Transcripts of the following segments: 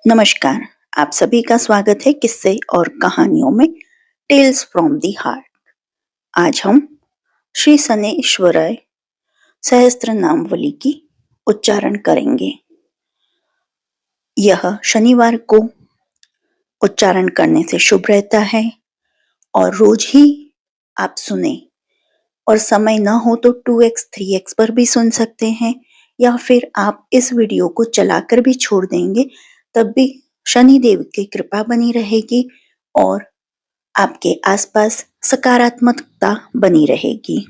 नमस्कार। आप सभी का स्वागत है किस्से और कहानियों में टेल्स फ्रॉम दी हार्ट। आज हम श्री शनैश्वराय सहस्त्र नामवली की उच्चारण करेंगे। यह शनिवार को उच्चारण करने से शुभ रहता है और रोज ही आप सुने और समय ना हो तो 2x 3x पर भी सुन सकते हैं, या फिर आप इस वीडियो को चलाकर भी छोड़ देंगे तब भी शनिदेव की कृपा बनी रहेगी और आपके आसपास सकारात्मकता बनी रहेगी।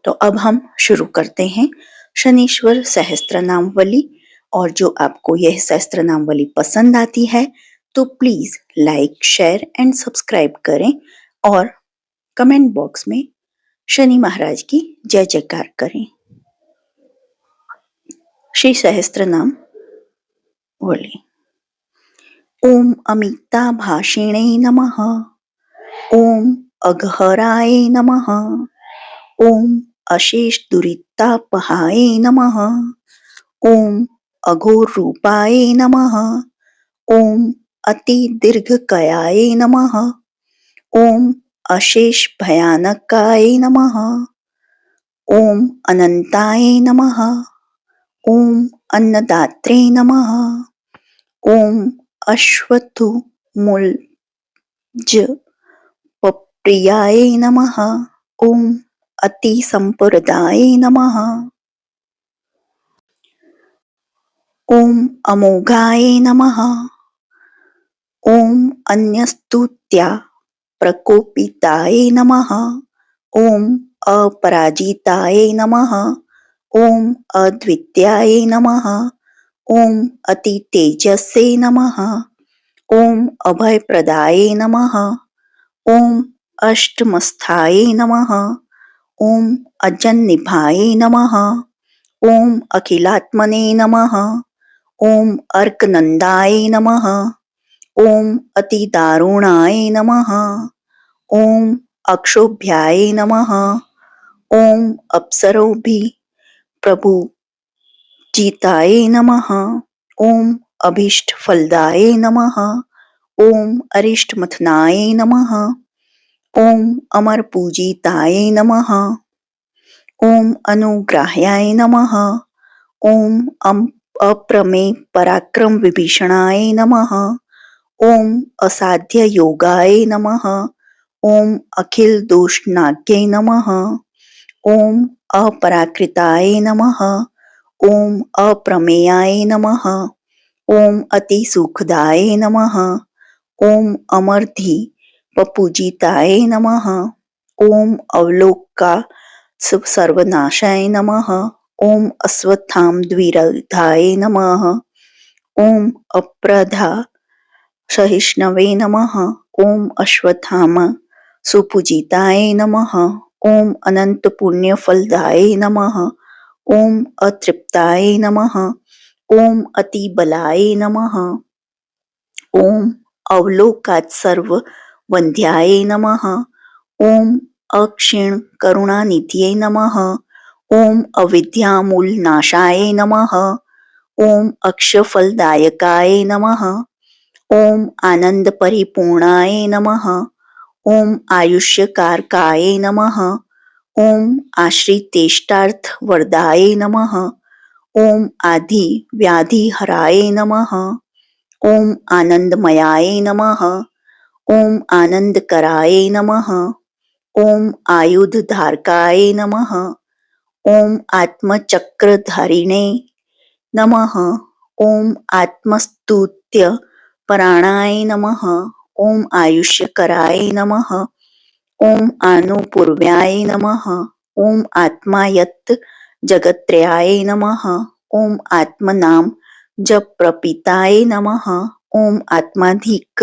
तो अब हम शुरू करते हैं शनीश्वर सहस्त्र नामवली। और जो आपको यह सहस्त्र नामवली पसंद आती है तो please like, share and subscribe करें और कमेंट बॉक्स में शनि महाराज की जय जयकार करें। श्री सहस्त्र नाम वली। ओम अमिता भाषिणे नमः। ओम अघहराय नमः। ओम अशेष दुरितापहाय नमः। ओम अघोर रूपाय नमः। ओम अति दीर्घकायाय नमः। ओम अशेष भयानकाय नमः। ओम अनंताय नमः। ओम अन्नदात्रे नमः। ओम अश्वत्थ मूलज प्रियाय नमः। ओम अति संप्रदाय नमः। ओम अमोघाय नमः। ओम अन्यस्तुत्या प्रकोपिताय नमः। ओम अपराजिताय नमः। ओम अद्वितीयाय नमः। ओम अति तेजसे नमः। ओम अभयप्रदाय नमः। ओम अष्टमस्थाय नमः। ओम अजन्निभाय नमः। ओम अखिलात्मने नमः। ओम अर्कनंदाय नमः। ओम अतिदारुणाय नमः। ओम अक्षोभ्याय नमः। ओम अप्सरोभि प्रभु जीताय नमः। ओम अभीष्ट फलदाय नमः। ओम अरिष्ट मथनाय नमः। ओम अमर पूजिताय नमः। ओम अनुग्राह्याय नमः। ओम अप्रमेय पराक्रम विभीषणाय नमः। ओम असाध्य योगाय नमः। ओम अखिल दोषनाज्ञे नमः। ओम अपराकृताय नमः। ओम अप्रमेयाय नमः। ओम अति सुखदाय नमः। ओम अमरधि पपूजिताय नमः। ओम अवलोका सर्वनाशाय नमः। ओम अश्वत्थाम द्विरधाय नमः। ओम अप्रधा सहिष्णवे नमः। ओम अश्वत्थामा सुपूजिताय नमः। ओम अनंत पुण्य फलदाय नमः। ओम अतृप्ताय नमः। ओम अति बलाय नमः। ओम अवलोकात् सर्व वंध्याय नमः। ओम अक्षीण करुणानिधये नमः। ओम अविद्यामूल नाशाय नमः। ओम अक्षफलदायकाय नमः। ओम आनंद परिपूर्णाय नमः। ओम आयुष्यकारकाय नमः। ओम आश्रितेष्टार्थ वरदाय नमः। ओम आदि व्याधि हराय नमः। ओम आनंदमयाय नमः। ओम आनंदकराय नमः। ओम आयुध धारकाय नमः। ओम आत्मचक्रधारिणे नमः। ओम आत्मस्तुत्य पराणाय नमः। ओम आयुष्यकराय नमः। ओम आनुपूर्व्याय नमः। ओम आत्मायत जगत्त्रयाय नमः। ओम आत्मनाम जप प्रपिताय नमः। ओम आत्माधिक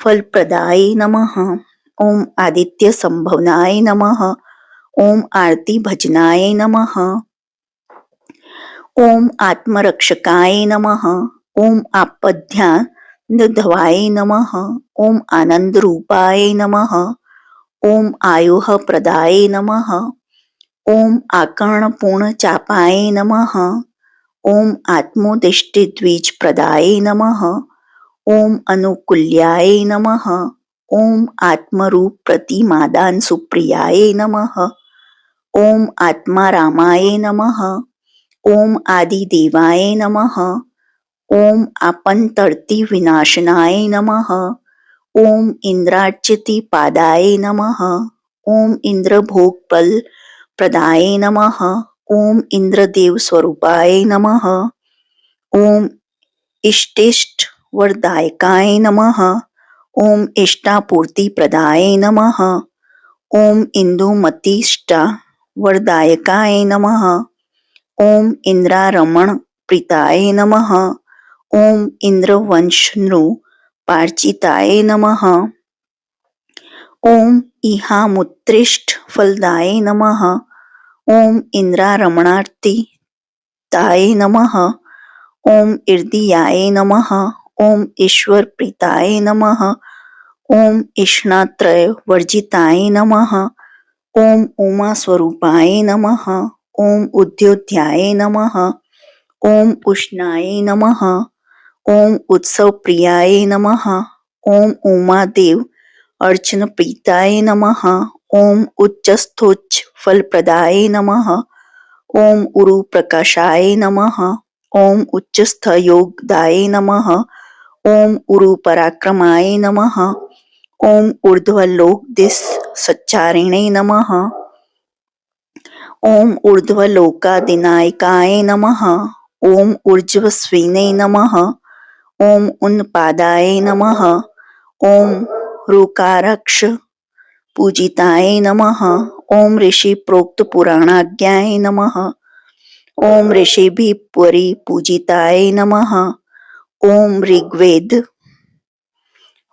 फलप्रदाय नमः। ओम आदित्य संभवनाय नमः। ओम आरती भजनाय नमः। ओम आत्मरक्षकाय नमः। ओम आपद्यानधवाय नमः। ओम आनंद रूपाय नमः। ओम आयुः प्रदाय नमः। ओम आकर्ण पूर्ण चापाय नमः। ओम आत्मोदिष्टि द्विज प्रदाय नमः। ओम अनुकूल्याय नमः। ओम आत्मरूप प्रतिमादान सुप्रियाय नमः। ओम आत्मारामाय नमः। ओम आदिदेवाय नमः। ओम आपंतर्ति विनाशनाय नमः। ओम इंद्रार्चिति पादाय नमः। ओम इंद्रभोगपल प्रदाय नमः। ओम इंद्रदेव स्वरूपाय नमः। ओम इष्टिष्ट वरदायकाय नमः। ओम इष्टापूर्ति प्रदाय नमः। ओम इंदुमतीष्टा वरदायकाय नमः। ओम इंद्रारमण प्रीताय नमः। ओम इंद्रवंशनु पार्चिताय नमः। ओम इहामुत्तिष्ठ फलदाय नमः। ओम इंद्रारमणार्तिताय नमः। ओम इर्दियाय नमः। ओम ईश्वर प्रीताय नमः। ओम इष्णात्रय वर्जिताय नमः। ओम उमा स्वरूपाय नमः। ओम उद्योध्याय नमः। ओम उष्णाय नमः। ओम उत्सव प्रियाय नमः। ओम उमादेव अर्चन प्रीताय नमः। ओम उच्चस्थोच्च फलप्रदाय नमः। ओम उरु प्रकाशाय नमः। ओम उच्चस्थ योगदाय नमः। ओम उरु पराक्रमाय नमः। ओम ऊर्ध्वलोक दिश सच्चारिणे नमः। ओम ऊर्ध्वलोकादिनायकाय नमः। ओम ऊर्ध्वस्विने नमः। ओम उन्पादाय नमः। ओम ऋकारक्ष पूजिताय नमः। ओम ऋषि प्रोक्त पुराणाज्ञाय नमः। ओम ऋषिभिः परिपूजिताय नमः। ओम ऋग्वेद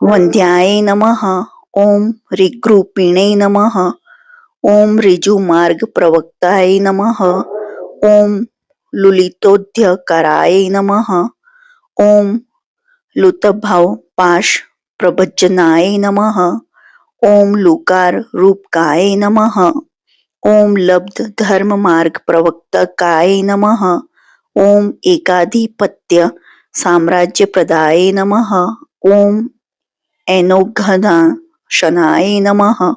वन्द्याय नमः। ओम ऋग्रूपिणे नमः। ओम ऋजुमार्ग प्रवक्ताय नमः। ओम लुलितोद्यकराय नमः। ओम लुतभाव पाश प्रभजनाय नमः। ओम लुकार रूपकाय नमः। ओम लब्ध धर्म मार्ग प्रवक्तकाय नमः। ओम एकाधिपत्य साम्राज्य प्रदाय नमः। ओम एनोघनाशनाय नमः।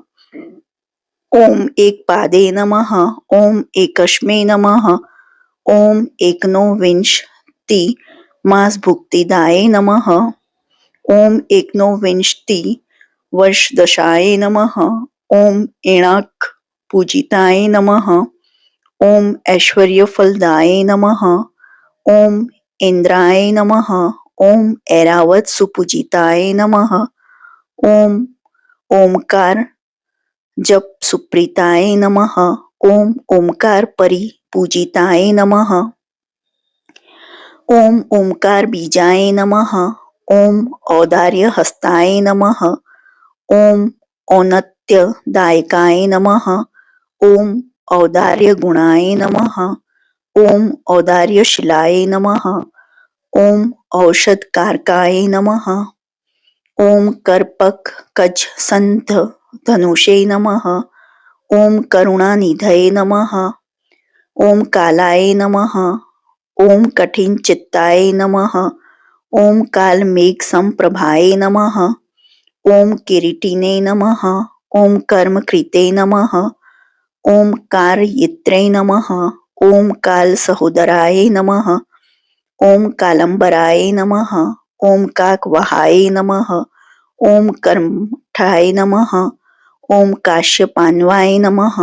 ओम एक पादे नमः। ओम एकस्मै नमः। ओम एकनोविंशति मास भुक्तिदाय नमः। ओम एकनोविंशति वर्षदशाय नमः। ओम एणाक पूजिताय नमः। ओम ऐश्वर्यफलदाय नमः। ओम इंद्राय नमः। ओम ऐरावत सुपूजिताय नमः। ओम ओमकार जप सुप्रीताय नमः। ओम ओमकार परिपूजिताय नमः। ओम ओमकार बीजाय नमः। ओम औदार्य हस्ताय नमः। ओम औन्नत्यदायकाय नमः। ओम औदार्य गुणाय नमः। ओम औदार्यशिलाय नमः। ओम औषधकारकाय नमः। ओम कर्पक कज संध धनुषे नमः। ओम करुणानिधये नमः। ओम कालाय नमः। ओम कठिन चित्ताय नमः। ओम काल मेघ संप्रभाय नमः। ओम किरीटिने नमः। ओम कर्मकृते नमः। ओम कारयित्रे नमः। ओम काल सहोदराय नमः। ओम कालंबराय नमः। ओम काकवाहाय नमः। ओम कर्मठाय नमः। ओम काश्यपान्वाय नमः।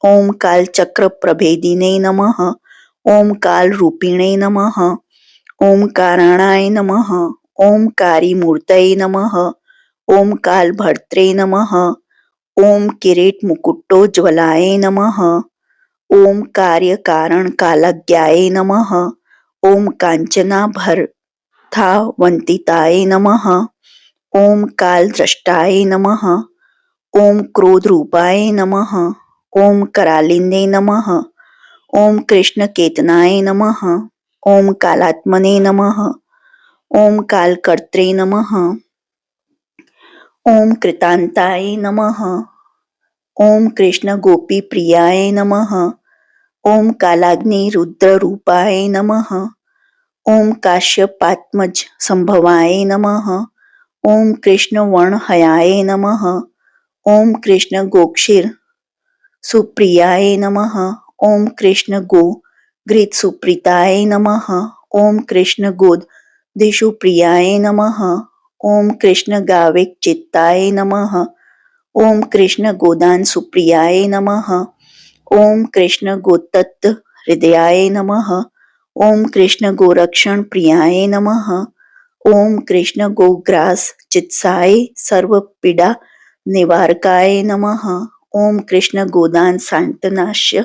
ओम कालचक्र प्रभेदिने नमः। ओम कालरूपिणे नमः। ओम कारणाय नमः। ओम कारीमूर्तये नमः। ओम कालभर्त्रे नमः। ओम किरीट मुकुटोज्ज्वलाय नमः। ओम कार्यकारण कालज्ञाय नमः। ओम कांचनाभरथावंतिताय नमः। ओम कालद्रष्टाय नमः। ओम क्रोधरूपाय नमः। ओम करालिंदे नमः। ओम कृष्णकेतनाय नमः। ओम कालात्मने नमः। ओम कालकर्त्रे नमः। ओम कृतांताय नमः। ओम कृष्ण गोपी प्रियाय नमः। ओम कालाग्नि रुद्र रूपाय नमः। ओम काश्यपात्मज संभवाय नमः। ओम कृष्ण वर्णहयाय नमः। ओम कृष्ण गोक्षीर सुप्रियाय नमः। ओम कृष्ण गो घृत सुप्रीताय नमः। ओम कृष्ण गोद दिशुप्रियाय नमः। ओम कृष्ण गाविक चित्ताय नमः। ओम कृष्ण गोदान सुप्रियाय नमः। ओम कृष्ण गोतत्त हृदयाय नमः। ओम कृष्ण गोरक्षण प्रियाय नमः। ओम कृष्ण गोग्रास चित्साय सर्व पीड़ा निवारकाय नमः। ओम कृष्ण गोदान शांतनाश्य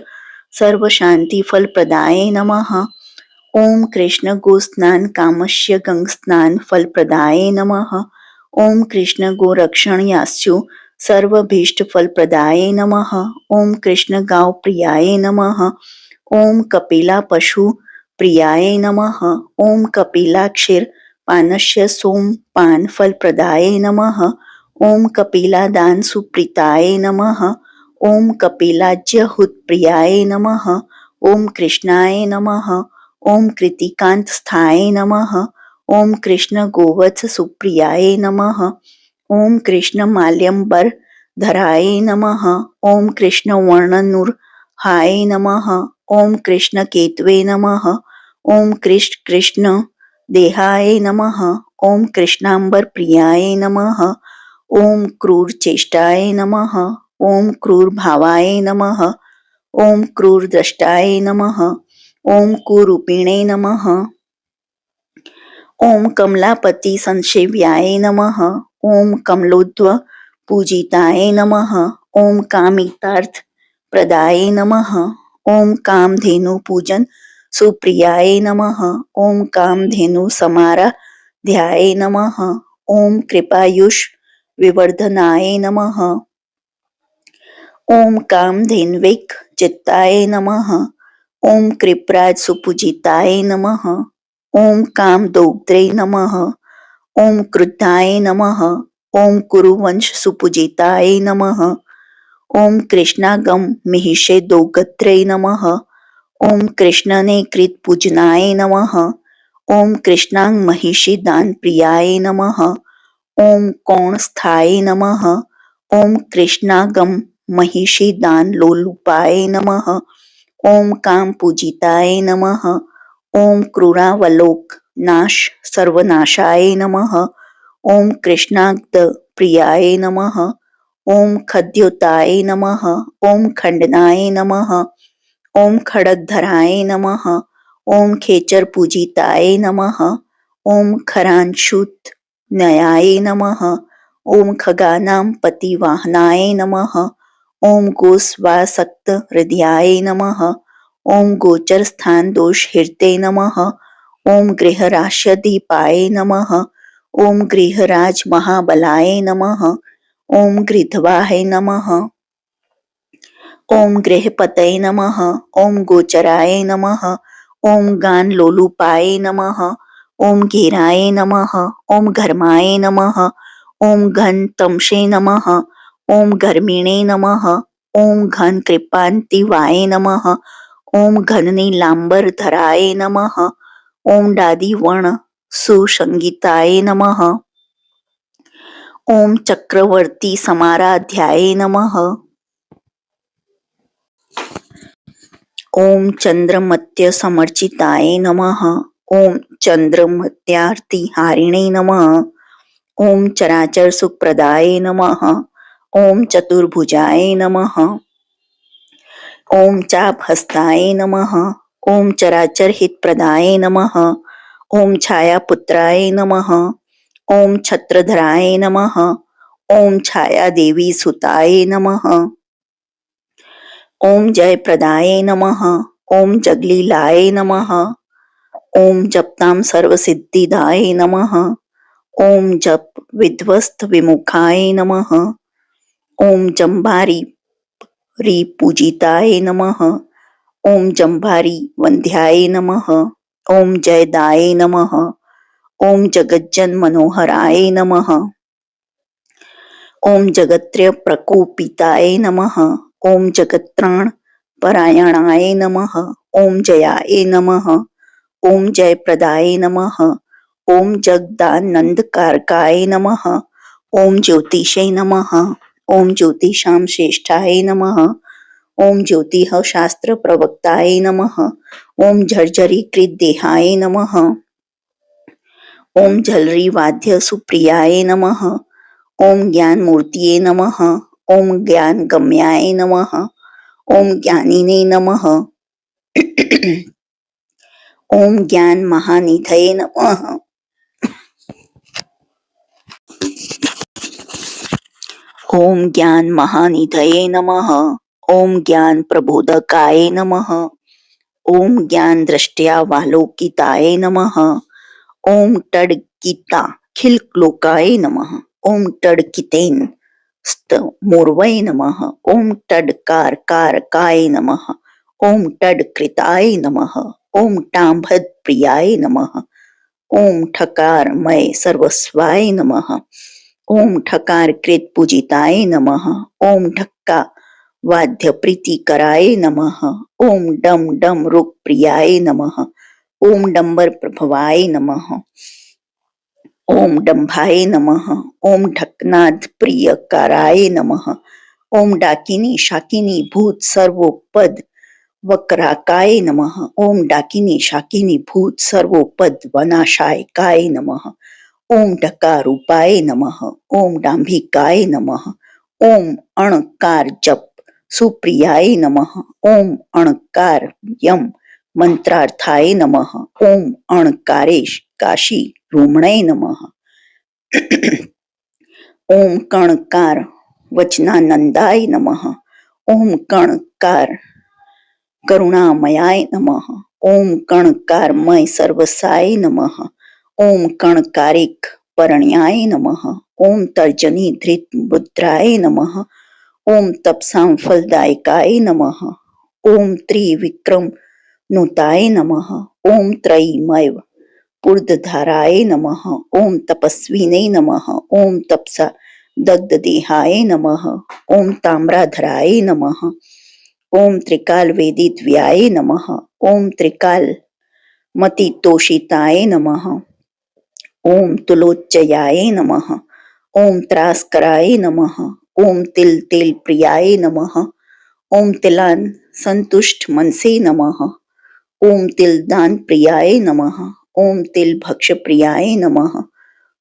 सर्व शांति फल प्रदाय नमः। ओम कृष्ण गो स्नान कामस्य गंग स्नान फल प्रदाय नमः। ओम कृष्ण गो रक्षण यास्यु सर्व भीष्ट फल प्रदाय नमः। ओम कृष्ण गाव प्रियाय नमः। ओम कपिला पशु प्रियाय नमः। ओम कपिला क्षीर पानस्य सोम पान फल प्रदाय नमः। ओम कपिला दान सुप्रीताय नमः। ओम कपिलाज्य हुत प्रियाय नमः। ओम कृष्णाय नमः। ओम कृतिकांत स्थाय नमः। ओम कृष्ण गोवत्स सुप्रियाय नमः। ओम कृष्ण माल्यंबर धराय नमः। ओम कृष्ण वर्णनूर हाय नमः। ओम कृष्ण केतवे नमः। ओम कृष्ण कृष्ण देहाय नमः। ओम कृष्णांबर प्रियाय नमः। ओम क्रूर चेष्टाय नमः। ओम क्रूर भावाय नमः। ओम क्रूर दृष्टाय नमः। ओम कुरूपिणे नमः। ओम कमलापति संसेव्याय नमः। ओम कमलोद्व पूजिताय नमः। ओम कामितार्थ प्रदाय नमः। ओम कामधेनु पूजन सुप्रियाय नमः। ओम कामधेनु समारा ध्याय नमः। ओम कृपायुष विवर्धनाय नमः। ओम कामधेन्विक चित्ताय नमः। ओम कृपराज सुपूजिताय नमः। ओम कामदोग्ध्रे नमः। ओम क्रुद्धाय नमः। ओम कुरुवंश सुपूजिताय नमः। ओम कृष्णागम मिहिषे दोगत्रे नमः। ओम कृष्णने कृत पूजनाय नमः। ओम कृष्णांग महिषी दान प्रियाय नमः। ओम कौण स्थाय नमः। ओम कृष्णागम महिषी दान लोलुपाय नमः। ओम काम पूजिताय नमः। ओम क्रूरावलोक नाश सर्वनाशाय नमः। ओम कृष्णाग्ध प्रियाय नमः। ओम खद्योताय नमः। ओम खंडनाय नमः। ओम खड़गधराय नमः। ओम खेचर पूजिताय नमः। ओम खरांशुत नयाय नमः। ओम खगानां पतिवाहनाय नमः। ओम गोस्वासक्त हृदयाय नमः। ओम गोचर स्थान दोष हृते नमः। ओम गृहराश्य दीपाय नमः। ओम गृहराज महाबलाय नमः। ओम गृध्वाय नमः। ओम गृहपतये नमः। ओम गोचराय नमः। ओम गान लोलुपाय नमः। ओम घेराय नमः। ओम घर्माय नमः। ओम घन तमशे नमः। ओम घर्मिणे नमः। ओम घन कृपांतिवाय नमः। ओम घननी लांबर धराय नमः। ओम डादी वर्ण सुसंगीताय नमः। ओम चक्रवर्ती समाराध्याय नमः। ओम चंद्रमत्य समर्चिताय नमः। ओम चंद्रमत्यार्ति हारिणे नमः। ओम चराचर सुखप्रदाय नमः। ओम चतुर्भुजाय नमः। ओम चापहस्ताय नमः। ओम चराचर हितप्रदाय नमः। ओम छायापुत्राय नमः। ओम छत्रधराय नमः। ओम छाया देवी सुताय नमः। ओम जयप्रदाय नमः। ओम जगलीलाय नमः। ओम जपताम सर्वसिद्धिदाय नमः। ओम जप विध्वस्त विमुखाय नमः। ओम जम्भारी पूजिताय नमः। ओम जम्भारी वंध्याय नमः। ओम जयदाय नमः। ओम जगज्जन मनोहराय नमः। ओम जगत्रय प्रकोपिताय नमः। ओम जगत्राण परायणाय नमः। ओम जयाय नमः। ओम जयप्रदाय नमः। ओम जगदानंदकारकाय नमः। ओम ज्योतिषे नमः। ओम ज्योतिषां श्रेष्ठाय नमः। ओम ज्योतिः शास्त्र प्रवक्ताय नमः। ओम झर्झरी कृत देहाय नमः। ओम झलरी वाद्य सुप्रियाय नमः। ओम ज्ञान मूर्तिये नमः। ओम ज्ञान गम्याय नमः। ओम ज्ञानिने नमः। ओम ज्ञान महानिधये नमः। ओम ज्ञान महानिधये नमः। ओम ज्ञान प्रबोधकाय नमः। ओम ज्ञान दृष्टया वालोकिताय नमः। ओम टडकिता खिलक्लोकाय नमः। ओम टडकितेन स्तमूर्वये नमः। ओम टडकारकारकाय नमः। ओम टडकृताय नमः। ओम टाम्भद प्रियाय नमः। ओम ठकारमय सर्वस्वाय नमः। ओम ठकार कृत पूजिताय नमः। ओम ढक्का वाद्य प्रीतिकराय नमः। ओम डम डम रुक प्रियाय नमः। ओम डंबर प्रभवाय नमः। ओम डंभाय नमः। ओम ढकनाद प्रियकाराय नमः। ओम डाकिनी शाकिनी भूत सर्वोपद वक्राकाय नमः। ओम डाकिनी शाकिनी भूत सर्वोपद वनाशाय काय नमः। ओम डकारूपाय नमः। ओम डांभिकाय नमः। ओम अणकार जप सुप्रियाय नमः। ओम अणकार यम मंत्रार्थाय नमः। ओम अणकारेश काशी रूमणे नमः। ओम कणकार वचनानंदाय नमः। ओम कणकार करुणामयाय नमः। ओम कणकारमय सर्वसाय नमः। ओम कणकारिक परण्याय नमः। ओम तर्जनी धृत मुद्राय नमः। ओम तपसां फलदायकाय नमः। ओम त्रिविक्रम नुताय नमः। ओम त्रयीमय पूर्धधाराय नमः। ओम तपस्विने नमः। ओम तपसा दग्धदेहाय नमः। ओम ताम्राधराय नमः। ओम त्रिकाल वेदित व्याय नमः। ओम त्रिकाल मति तोषिताय नमः। ओम तुलोच्चयाय नमः। ओम त्रास्कराय नमः। ओम तिल तेल प्रियाय नमः। ओम तिलान संतुष्ट मनसे नमः। ओम तिलदान प्रियाय नमः। ओम तिल भक्ष प्रियाय नमः।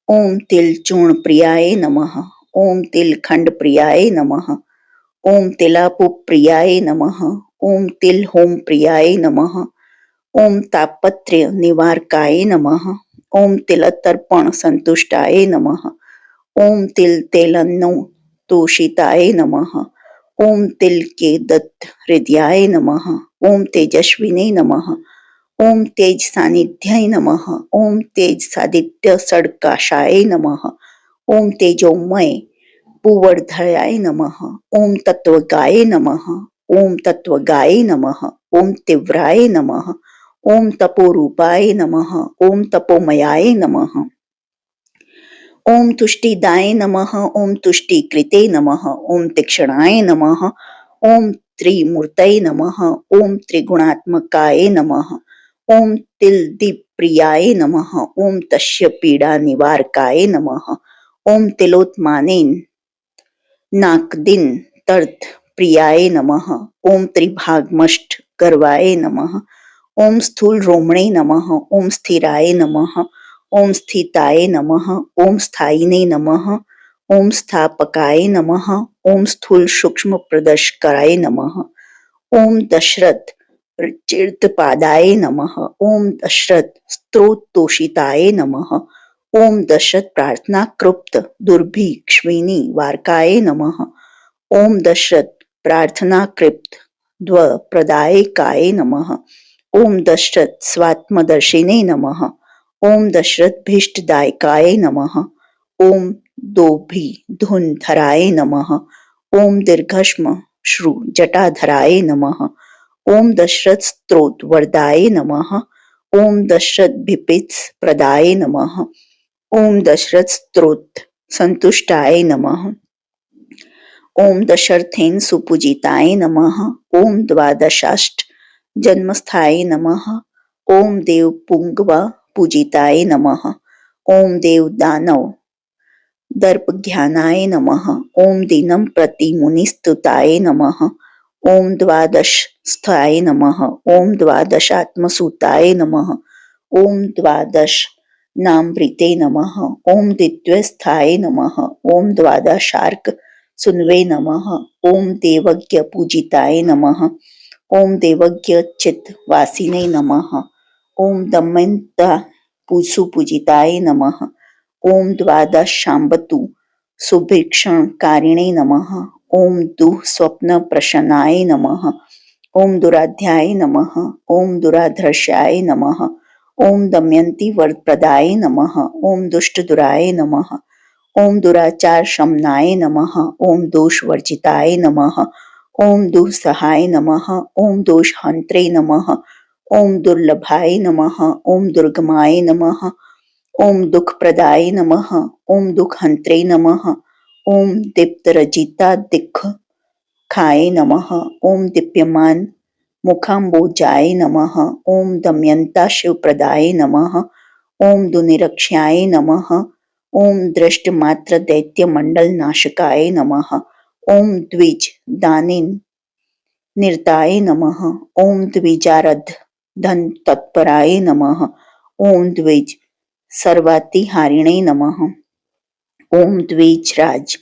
ओम तिल चूर्ण प्रियाय नमः। ओम तिल खंड प्रियाय नमः। ओम तिलापु प्रियाय नमः। ओम तिल होम प्रियाय नमः। ओम तापत्र्य निवारकाय नमः। ओम तिलतर्पण संतुष्टाय नमः। ओम तिल तेलन्नो तोषिताय नमः। ओम तिल के दत्त हृदयाय नमः। ओम तेजस्विने नमः। ओम तेज सानिध्याय नमः। ओम तेज सादित्य सड़काशाय नमः। ओम तेजोमय पुवर्धयाय नमः। ओम तत्वगाय नमः। ओम तत्वगाय नमः। ओम तीव्राय नमः। ओम तपोरूपाय नमः। ओम तपोमयाय नमः। ओम तुष्टिदाय नमः। ओम तुष्टिकृते नमः। ओम तीक्ष्णाय नमः। ओम त्रिमूर्तये नमः। ओम त्रिगुणात्मकाय नमः। ओम तिलदीप्रियाय नमः। ओम तस्य पीडा निवारकाय नमः। ओम तिलोत्मानेन नाकदिन तर्थ प्रियाय नमः। ओम त्रिभागमष्ट गर्वाय नमः। ओम स्थूल रोमणे नमः। ओम स्थिराय नमः। ओम स्थिताय नमः। ओम स्थायिने नमः। ओम स्थापकाय नमः। ओम स्थूल सूक्ष्म प्रदर्शकाय नमः। ओम दशरथ चिर्तपादाय नमः। ओम दशरथ स्तोतोषिताय नमः। ओम दशरथ प्रार्थना कृप्त दुर्भिक्ष्विनी वारकाय नमः। ओम दशरथ प्रार्थना कृप्त द्व प्रदायकाय नमः। ओम दशरथ स्वात्मदर्शिने नमः। ओम दशरथ भीष्टदायकाय नमः। ओम दोभी धुनधराय नमः। ओम दीर्घश्म श्रु जटाधराय नमः। ओम दशरथ स्त्रोत वरदाय नमः। ओम दशरथ भिपित्स प्रदाय नमः। ओम दशरथ स्त्रोत संतुष्टाय नमः। ओम दशरथेन सुपूजिताय नमः। ओम द्वादशाष्ट जन्मस्थाय नमः। ओम देव पुंगव पूजिताय नमः। ओम देव दानव दर्पज्ञानाय नमः। ओम दीनं प्रति मुनिस्तुताय नमः। ओम द्वादशस्थाय नमः। ओम द्वादशात्मसुताय नमः। ओम द्वादश नामृते नमः। ओम द्वितीयस्थाय नमः। ओम द्वादशार्क सुनवे नमः। ओम देवज्ञ पूजिताय नमः। ओम देवज्ञ चित वासिने नमः। ओम दमयंता सुपूजिताय नमः। ओम द्वादश शांबतु सुभिक्षण कारिणे नमः। ओम दुः स्वप्न प्रशनाय नमः। ओम दुराध्याय नमः। ओम दुराधर्षाय नमः। ओम दमयंती वरप्रदाय नमः। ओम दुष्ट दुराय नमः। ओम दुराचार शमनाय नमः। ओम दोष वर्जिताय नमः। ओम दुःसहाय नमः। ओम दोष हंत्रे नमः। ओम दुर्लभाय नमः। ओम दुर्गमाय नमः। ओम दुःखप्रदाय नमः। ओम दुःखहंत्रे नमः। ओम दीप्तरजिता दिक्ख खाय नमः। ओम दीप्यमान मुखाम्बोजाय नमः। ओम दमयंता शिवप्रदाय नमः। ओम दुनिरक्ष्याय नमः। ओम दृष्टमात्र दैत्य मंडल नाशकाय नमः। ओम द्विज दानिन निरताय नमः। ओम द्विजारध धन तत्पराय नमः। ओम द्विज सर्वातिहारिणे नमः। ओम द्विज राज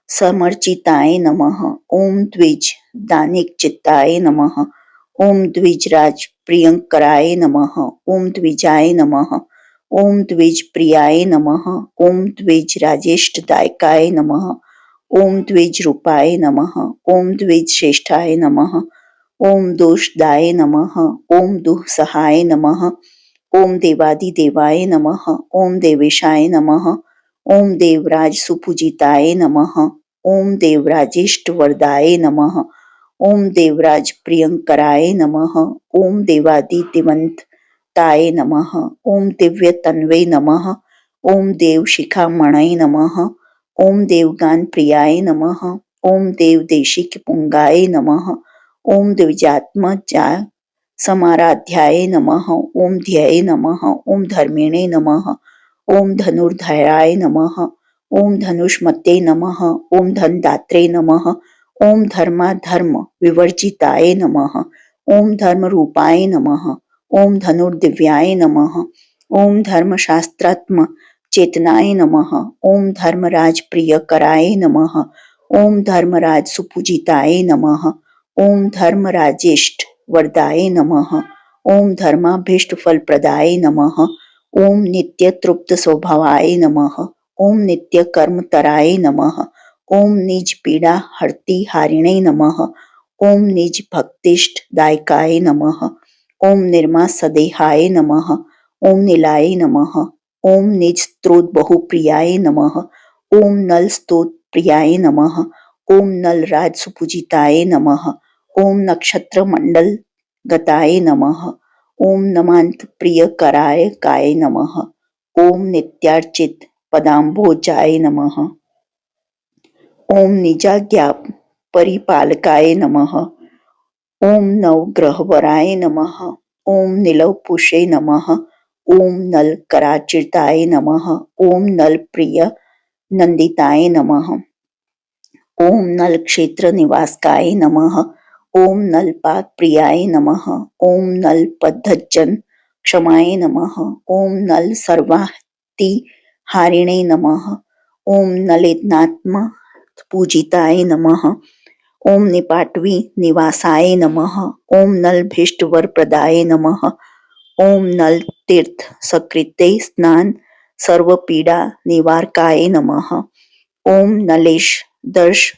समर्चिताय नमः। ओम द्विज दानिक चित्ताय नमः। ओम द्विजराज प्रियंकराय नमः। ओम द्विजाय नमः। ओम द्विज प्रियाय नमः। ओम द्विज राजेष्टदायकाय नमः। ओम द्विज रूपाय नमः। ओम द्विज श्रेष्ठाय नमः। ओम दोषदाय नमः। ओम दुःसहाय नमः। ओम देवादिदेवाय नमः। ओम देवेशाय नमः। ओम देवराज सुपूजिताय नमः। ओम देवराजेष्ट वरदाय नमः। ओम देवराज प्रियंकराय नमः। ओम देवादिदेवंताय नमः। ओम दिव्य तन्वे नमः। ओम देव शिखामणय नमः। ओम देवगान प्रियाय नमः। ओम देव देशिक पुंगाय नमः। ओम द्विजात्मजा समाराध्याय नमः। ओम ध्यय नमः। ओम धर्मिणे नमः। ओम धनुर्धराय नमः। ओम धनुष्मते नमः। ओम धनदात्रे नमः। ओम धर्माधर्म विवर्जिताय नमः। ओम धर्मरूपाय नमः। ओम धनुर्दिव्याय नमः। ओम धर्मशास्त्रात्म चेतनाय नमः। ओम धर्मराज प्रियकराय नमः। ओम धर्मराज सुपूजिताय नमः। ओम धर्मराजेष्ट वरदाय नमः। ओम धर्माभीष्ट फलप्रदाय नमः। ओम नित्य तृप्त स्वभावाय नमः। ओम नित्य कर्मतराय नमः। ओम निज पीड़ा हरति हारिणे नमः। ओम निज भक्तिष्ठ दायकाय नमः। ओम निर्मा सदेहाय नमः। ओम नीलाय नमः। ओम निज स्त्रोत बहुप्रियाय नमः। ओम नल स्तोत प्रियाय नमः। ओम नल राज सुपूजिताय नमः। ओम नक्षत्र मंडल गताय नमः। ओम नमांत प्रिय कराय काय नमः। ओम नित्यार्चित पदाम्भोजाय नमः। ओम निजाज्ञा परिपालकाय नमः। ओम नवग्रहवराय नमः। ओम नीलवपुषे नमः। ओम नल कराचिताय नमः। ओम नल प्रिय नंदिताय नमः। ओम नल क्षेत्र निवासकाय नमः। ओम नलपाक प्रियाय नमः। ओम नल पद्धजन क्षमाय नमः। ओम नल सर्वाति हारिणे नमः। ओम नलिनात्मा पूजिताय नमः। ओम निपाटवी निवासाय नमः। ओम नलभीष्ट वरप्रदाय नमः। ओम नल तीर्थ सकृते स्नान सर्वपीड़ा निवारकाय नमः। ओम नलेश दर्श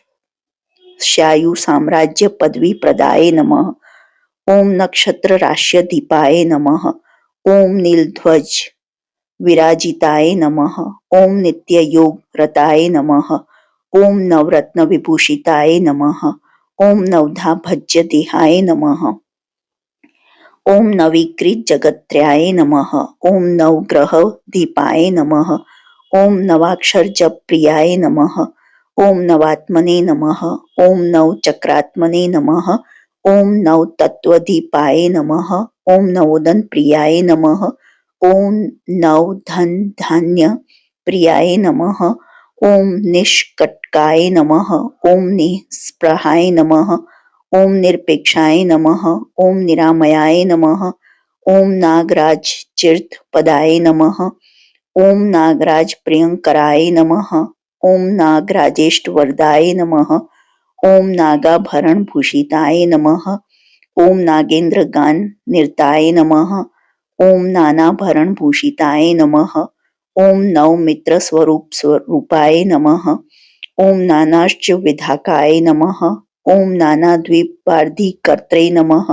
शायु साम्राज्य पदवी प्रदाय नमः। ओम नक्षत्र राश्य दीपाय नमः। ओम नीलध्वज विराजिताय नमः। ओम नित्य योग रताय नमः। ओम नवरत्न विभूषिताय नमः। ओम नवधा भज्य देहाय नमः। ओम नवीकृत जगत्र्याय नमः। ओम नवग्रह दीपाय नमः। ओम नवाक्षर जप प्रियाय नमः। ओम नवात्मने नमः। ओम नवचक्रात्मने नमः। ओम नव तत्वदीपाय नमः। ओम नवोदन प्रियाय नमः। ओम नव धन धान्य प्रियाय नमः। ओम निष्कटकाय नमः। ओम निस्पृहाय नमः। ओम निरपेक्षाय नमः। ओम निरामयाय नमः। ओम नागराज चिर्त पदाय नमः। ओम नागराज प्रियंकराय नमः। ओम नागराजेष्ट वरदाय नमः। ओम नागाभरण भूषिताय नमः। ओम नागेंद्र गान निरताय नमः। ओम नानाभरण भूषिताय नमः। ओम नव मित्र स्वरूप स्वरूपाय नमः। ओम नानाश्च विधाकाय नमः। ओम नाना द्वीपार्धी कर्त्रे नमः।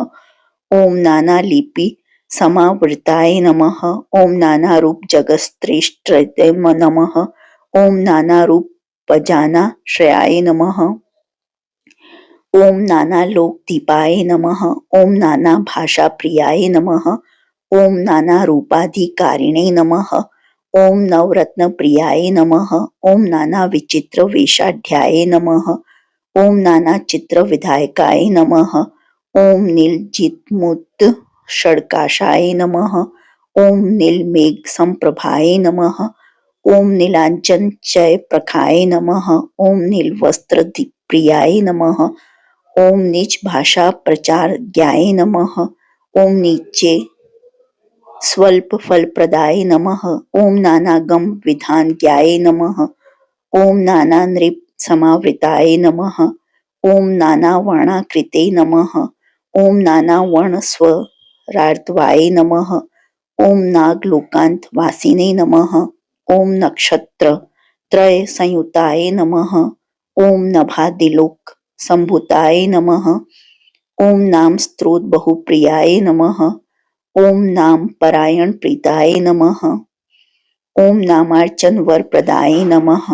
ओम नाना लिपि समावृताय नमः। ओम नाना रूप जगत्श्रेष्ठाय नमः। ओम नाना रूप पजाना श्रेयाय नमः। ओम नाना लोक दीपाय नमः। ओम नाना भाषा प्रियाय नमः। ओम नाना रूपाधिकारिणे नमः। ओम नवरत्न प्रियाय नमः। ओम नाना विचित्र वेशाढ्याय नमः। ओम नाना चित्र विधायकाय नमः। ओम नीलजितमुक्त षडकाशाय नमः। ओम नीलमेघ संप्रभाय नमः। ओम नीलांचन चय प्रखाय नमः। ओम नीलवस्त्र प्रियाय नमः। ओम नीच भाषा प्रचार ज्ञाय नमः। ओम नीचे स्वल्प फल प्रदाय नमः। ओम नानागम विधान ज्ञाय नमः। ओम नाना नृप समावृताय नमः। ओम नाना वर्णाकृते नमः। ओम नाना वर्ण स्वरार्धवाय नमः। ओम नागलोकांत वासिने नमः। ओम नक्षत्र त्रय संयुताय नमः। ओम नभादिलोक संभूताय नमः। ओम नाम स्त्रोत बहुप्रियाय नमः। ओम नाम परायण प्रीताय नमः। ओम नामार्चन वर प्रदाय नमः।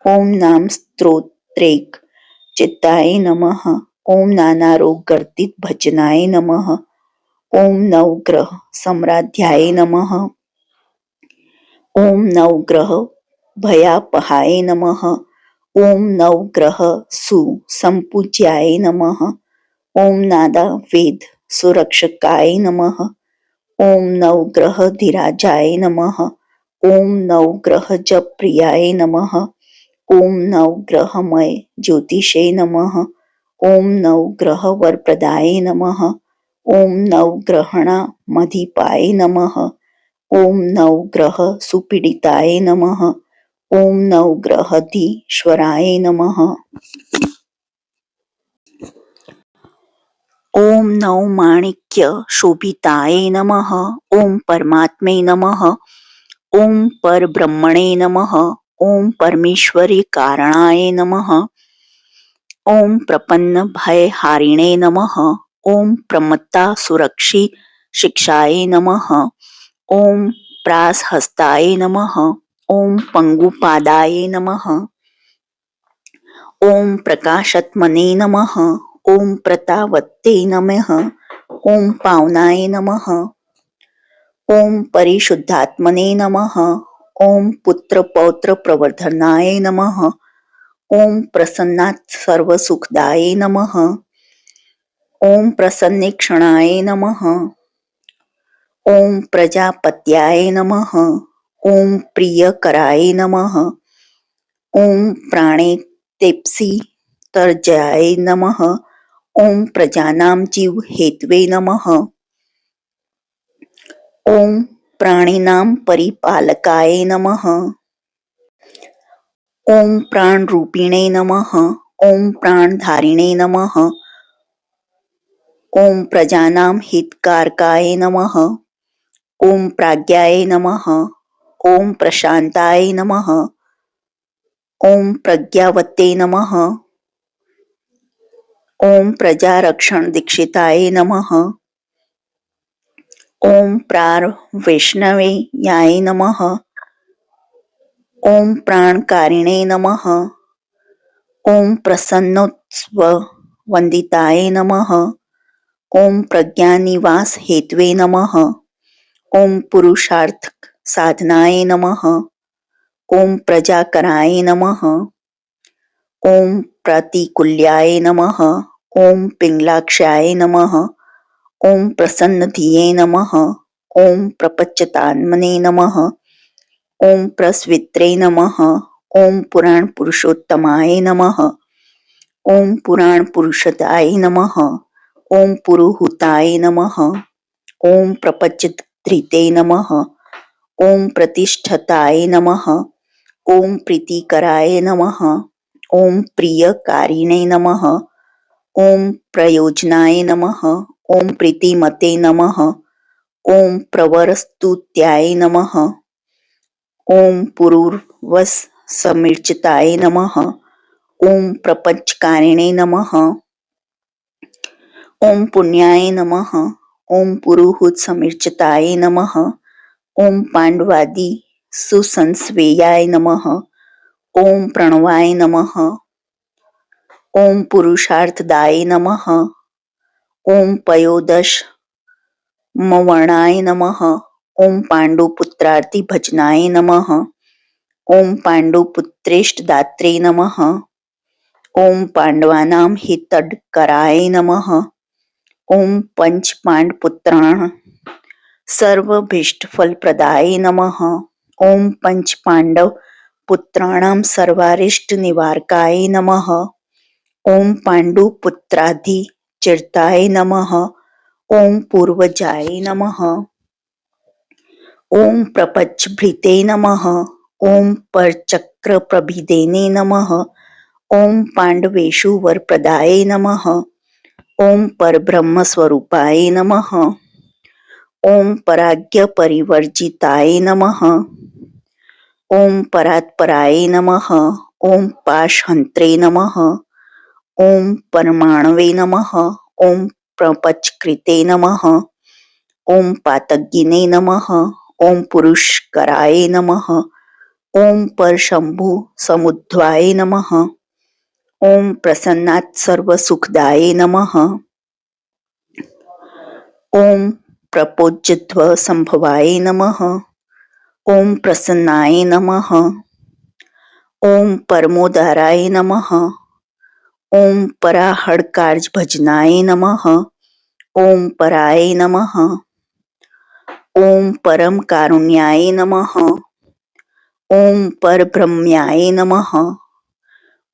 ओम नाम स्तोत्रेक चित्ताय नमः। ओम नाना रोग गर्दित भजनाय नमः। ओम नवग्रह सम्राध्याय नमः। ओम नवग्रह भयापहाय नमः। ओम नवग्रह सुसंपूज्याय नमः। ओम नादा वेद सुरक्षकाय नमः। ओम नवग्रह धीराजाय नमः। ओम नवग्रह जप प्रियाय नमः। ओम नवग्रहमय ज्योतिषे नमः। ओम नवग्रह वरप्रदाय नमः। ओम नवग्रहणा मधिपाय नमः। ओम नवग्रह सुपीडिताय नमः। ओम नवग्रहधीश्वराय नमः। ओम नव माणिक्य शोभिताय नमः। ओम परमात्मे नमः। ओम परब्रह्मणे नमः। ओम परमेश्वरी कारणाय नमः। ओम प्रपन्न भय हारिणे नमः। ओम प्रमत्ता सुरक्षी शिक्षाय नमः। ओम प्रासहस्ताय नमः। ओम पंगुपादाय नमः। ओम प्रकाशत्मने नमः। ओम प्रतावत्ते नमः। ओम पावनाय नमः। ओम परिशुद्धात्मने नमः। ओम पुत्र पौत्र प्रवर्धनाय नमः। ओम प्रसन्नात् सर्वसुखदाय नमः। ओम प्रसन्नेक्षणाय नमः। ओम प्रजापत्याय नमः। ओम प्रियकराय नमः। ओम प्राणेतेप्सि तर्जयाय नमः। ओम प्रजानां जीव हेतवे नमः। ओम प्राणिनां परिपालकाय नमः। ओम प्राण रूपिणे नमः। ओम प्राणधारिणे नमः। ओम प्रजानां हितकारकाय नमः। ओम प्राज्ञाय नमः। ओम प्रशांताय नमः। ओम प्रज्ञावते नमः। ओम प्रजारक्षण दीक्षिताय नमः। ओम प्राण वैष्णवे याय नमः। ओम प्राणकारिणे नमः। ओम प्रसन्नोत्सव वंदिताय नमः। ओम प्रज्ञानिवास हेतवे नमः। ओम पुरुषार्थ साधनाय नमः। ओम प्रजाकराय नमः। ओम प्रतिकुल्याय नमः। ओम पिंगलाक्षाय नमः। ओम प्रसन्नधिये नमः। ओम प्रपच्यतात्मने नमः। ओम प्रस्वित्रे नमः। ओम पुराण पुरुषोत्तमाय नमः। ओम पुराण पुरुषदाय नमः। ओम पुरुहूताय नमः। ओम प्रपच्यधृते नमः। ओम प्रतिष्ठताय नमः। ओम प्रीतिकराय नमः। ओम प्रियकारिणे नमः। ओम प्रयोजनाय नमः। ओम प्रीतिमते नमः। ओम प्रवरस्तुत्याय नमः। ओम पुरूर्वस समीर्चिताय नमः। ओम प्रपंचकारिणे नमः। ओम पुण्याय नमः। ओम पुरुहूत समीर्चिताय नमः। ओम पांडवादि सुसंस्वेयाय नमः। ओम प्रणवाय नमः। ओम पुरुषार्थदाय नमः। ओम पयोदश मवर्णाय नमः। ओम पांडुपुत्रार्ति भजनाय नमः। ओम पांडुपुत्रेष्टदात्रे नमः। ओम पांडवानां हितडकराय नमः। ओम पंच पांडपुत्राण सर्वभीष्टफलप्रदाय नमः। ओम पंच पांडव पुत्राणां सर्वारिष्ट निवारकाय नमः। ओम पांडुपुत्राधिचिरताय नमः। ओम पूर्वजाय नमः। ओम प्रपंचभृते नमः। ओम परचक्रप्रभिदेने नमः। ओम पांडवेषु वरप्रदाय नमः। ओम परब्रह्मस्वरूपाय नमः। ओम पराज्ञपरिवर्जिताय नमः। ओम परात्पराय नमः। ओम पाशहन्त्रे नमः। ओम परमाणवे नमः। ओम प्रपंचकृते नमः। ओम पातज्ञिने नमः। ओम पुरुषकराय नमः। ओम परशंभु समुद्ध्वाय नमः। ओम प्रसन्नात् सर्वसुखदाय नमः। ओम प्रपोज्यध्व संभवाय नमः। ओम प्रसन्नाय नमः। ओम परमोदाराय नमः। ओम पराहड़कार्ज भजनाय नमः। ओम पराय नमः। ओम परम कारुण्याय नमः। ओम परब्रह्म्याय नमः।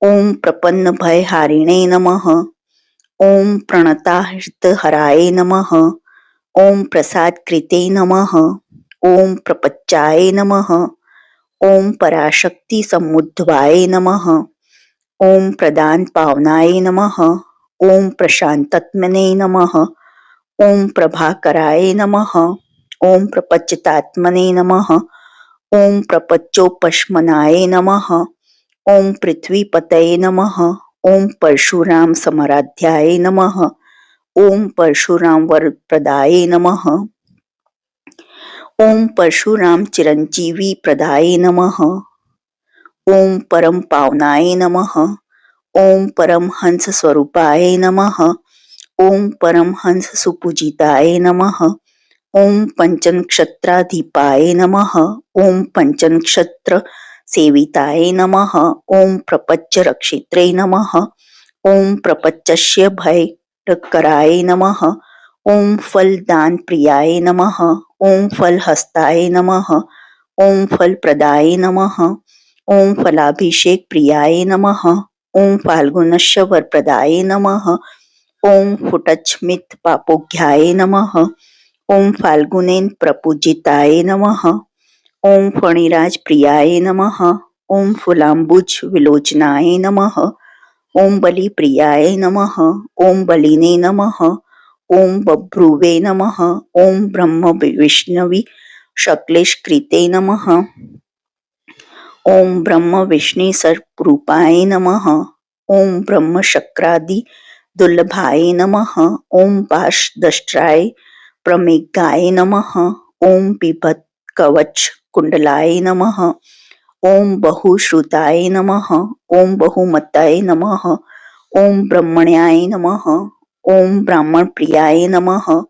ओम प्रपन्न भयहारिणे नमः। ओम प्रणताहृतहराय नमः। ओम प्रसादकृते नमः। ओम प्रपच्चाय नमः। ओम पराशक्ति समुद्भवाय नमः। ओम प्रदान पावनाय नमः। ओम प्रशांतात्मने नमः। ओम प्रभाकराय नमः। ओम प्रपच्यतात्मने नमः। ओम प्रपच्चोपशमनाय नमः। ओम पृथ्वीपतये नमः। ओम परशुराम समराध्याय नमः। ओम परशुराम वरप्रदाय नमः। ओम परशुराम चिरंजीवी प्रदाय नमः। ओम परम पावनाय नमः। ओम परमहंस स्वरूपाय नमः। ओम परमहंस सुपूजिताय नमः। ओम पंचनक्षत्राधिपाय नमः। ओम पंचनक्षत्र सेविताय नमः। ओम प्रपच्च रक्षित्रे नमः। ओम प्रपच्चस्य भयकराय नमः। ओम फलदान प्रियाय नमः। ओम फलहस्ताय नमः। ओम फलप्रदाय नमः। ओम फलाभिषेक प्रियाय नमः। ओम फाल्गुनस्य वरप्रदाय नमः। ओम फुटच्छमित पापोघ्याय नमः। ओम फाल्गुनेन प्रपूजिताय नमः। ओम फणिराज प्रियाय नमः। ओम फुलाम्बुज विलोचनाय नमः। ओम बलि प्रियाय नमः। ओम बलिने नमः। ओम बभ्रुवे नमः। ओम ब्रह्म विष्णवी शक्लेशकृते नमः। ओम ब्रह्म विष्णु सर्वरूपाय नमः। ओम ब्रह्म शक्रादि दुर्लभाय नमः। ओम पाशदष्ट्राय प्रमेगाय नमः। ओम बिभत् कवच कुंडलाय नमः। ओम बहुश्रुताय नमः। ओम बहुमताय नमः। ओम ब्रह्मण्याय नमः। ओम ब्राह्मण प्रियाय नमः।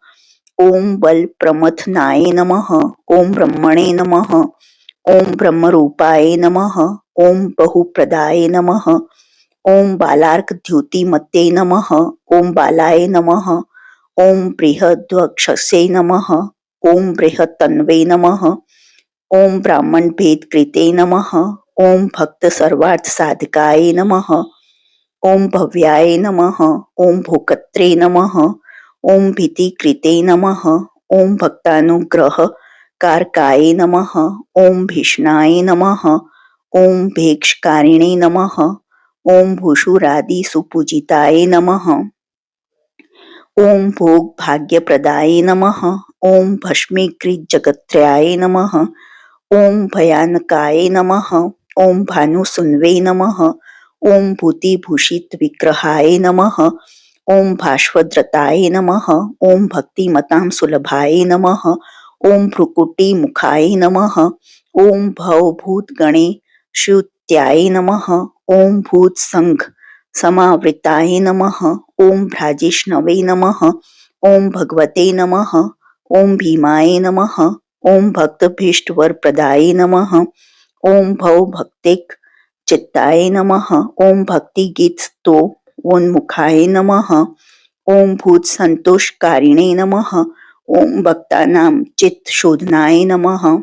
ओम बल प्रमथनाय नमः। ओम ब्रह्मणे नमः। ओम ब्रह्मरूपाय नमः। ओम बहुप्रदाय नमः। ओम बालार्कद्युतिमत्यै नमः। ओम बालाय नमः। ओम बृहद्वक्षसे नमः। ओम बृहत्तन्वे नमः। ओम ब्राह्मण भेदकृते नमः। ओम भक्त सर्वार्थ साधकाय नमः। ओम भव्याय नमः। ओम भोक्त्रे नमः। ओम भीतिकृते नमः। ओम भक्तानुग्रह कारकाय नमः। ओम भीष्णाय नमः। ओम भेक्षकारिणे नमः। ओम भूषुरादि सुपूजिताय नमः। ओम भोग भाग्यप्रदाय नमः। ओम भस्मीकृत जगत्त्रयाय नमः। ओम भयानकाय नमः। ओम भानुसुन्वे नमः। ओम भूतिभूषित विग्रहाय नमः। ओम भास्वद्रताय नमः। ओम भक्तिमतां सुलभाय नमः। ओम भ्रुकुटी मुखाय नमः। ओम भवभूतगणेशुत्याय नमः। ओम भूतसंघ समावृताय नमः। ओम भ्राजिष्णवे नमः। ओम भगवते नमः। ओम भीमाय नमः। ओम भक्तभीष्टवरप्रदाय नमः। ओम भवभक्तिक चित्ताय नमः। ओम भक्तिगीतस्तोन्मुखाय नमः। ओम भूतसंतोषकारिणे नमः। ओम भक्तानां चित्तशोधनाय नमः।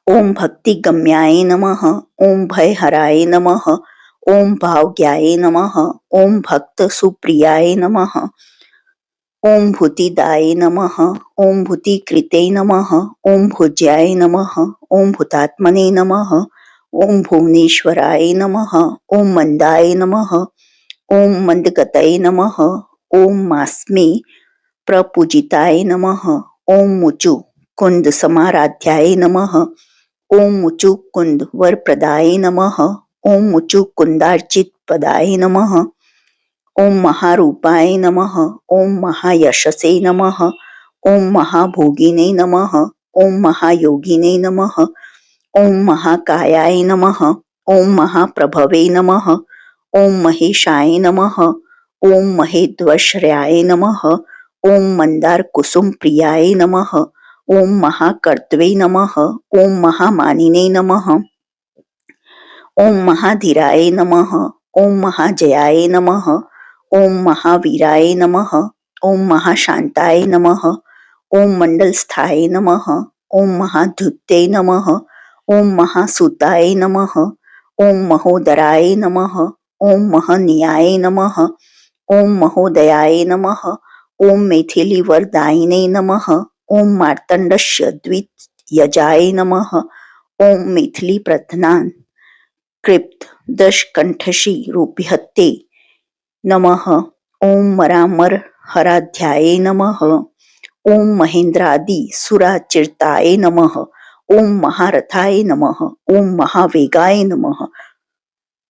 ओम भक्तिगम्याय नमः। ओम भयहराय नमः। ओम भावज्ञाय नमः। ओम भक्त सुप्रियाय नमः। ओम भूतिदाय नमः। ओम भूतिकृते नमः। ओम भोज्याय नमः। ओम भूतात्मने नमः। ओम भुवनेश्वराय नमः। ओम मंदाय नमः। ओम मंदगतये नमः। ओम मास्मे प्रपूजिताय नमः। ओम मुचु कुंद समाराध्याय नमः। ओम मुचु कुंद वरप्रदाय नमः। ओम मुचु कुंदार्चित पदाय नमः। ओम महारूपाय नमः। ओम महायशसे नमः। ओम महाभोगिने नमः। ओम महायोगिने नमः। ओम महाकायाय नमः। ओम महाप्रभवे नमः। ओम महेशाय नमः। ओम महेद्वर्श्र्याय नमः। ओम मंदार कुसुम प्रियाय नमः। ओम महाकर्तवे नमः। ओम महामानिने नमः। ओम महाधीराय नमः। ओम महाजयाय नमः। ओम महावीराय नमः। ओम महाशांताय नमः। ओम मंडलस्थाय नमः। ओम महाधुत्ये नमः। ओम महासुताय नमः। ओम महोदराय नमः। ओम महनीयाय नमः। ओम महोदयाय नमः। ओम मैथिलीवरदायिने नमः। ओम मार्तण्डस्य द्वितयजाय नमः। ओम मैथिली प्रथनान् कृप्त दशकंठशी रूपिहत्ते नमः। ओम मरामर हराध्याय नमः। ओम महेंद्रादि सुराचिरताय नमः। ओम महारथाय नमः। ओम महावेगाय नमः।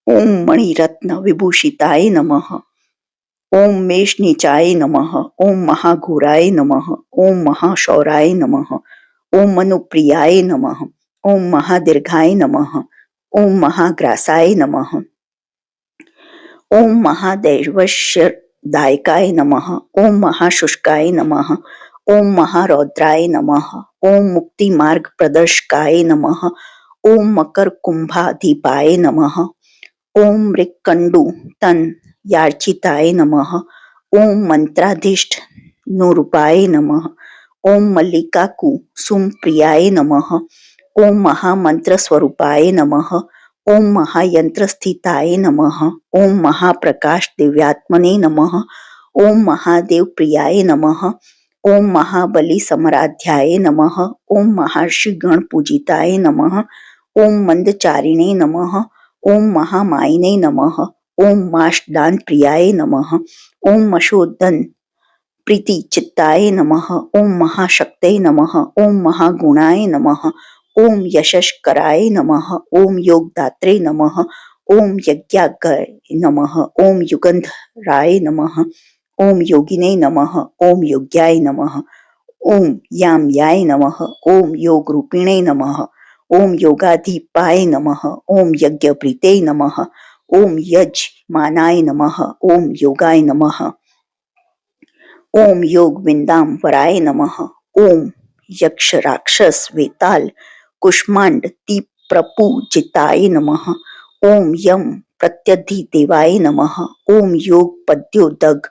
ओम मणिरत्न विभूषिताय नमः। ओम मेषनीचाय नमः। ओम महाघोराय नमः। ओम महाशौराय नमः। ओम मनुप्रियाय नमः। ओम महादीर्घाय नमः। ओम महाग्रासाय नमः। ओम महादैवश्यदायकाय नमः। ओम महाशुष्काय नमः। ओम महारौद्राय नमः। ओम मुक्तिमार्ग प्रदर्शकाय नमः। ओम मकर कुंभाधिपाय नमः। ओम मृक्कंडु तन यार्चिताय नमः। ओम मंत्राधीष्ट नूरूपाय नमः। ओम मल्लिकाकु सुमप्रियाय नमः। ओम महामंत्र स्वरूपाय नमः। ओम महायंत्रस्थिताय नमः। ओम महाप्रकाश दिव्यात्मने नमः। ओम महादेव प्रियाय नमः। ओम महाबली समराध्याय नमः। ओम महर्षि गण पूजिताय नमः। ओम मंदचारिणे नमः। ओम महामायिने नमः। ओम माष्टदान प्रियाय नमः। ओम मशोदन प्रीति चित्ताय नमः। ओम महाशक्तये नमः। ओम महागुणाय नमः। ओम यशस्कराय नमः। ओम योगदात्रे नमः। ओम यज्ञाग्गाय नमः। ओम युगंधराय नमः। ओम योगिने नमः। ओम योग्याय नमः। ओम याम्याय नमः। ओम योगरूपिणे नमः। ओम योगाधिपाय नमः। ओम यज्ञप्रीते नमः। ओम यजमानाय नमः। ओम योगाय नमः। ओम योग विंदांबराय नमः। ओम यक्ष राक्षस वेताल कुष्मांड प्रपूजिताय नमः। ओम यम प्रत्यधिदेवाय नमः। ओम योग पद्योदग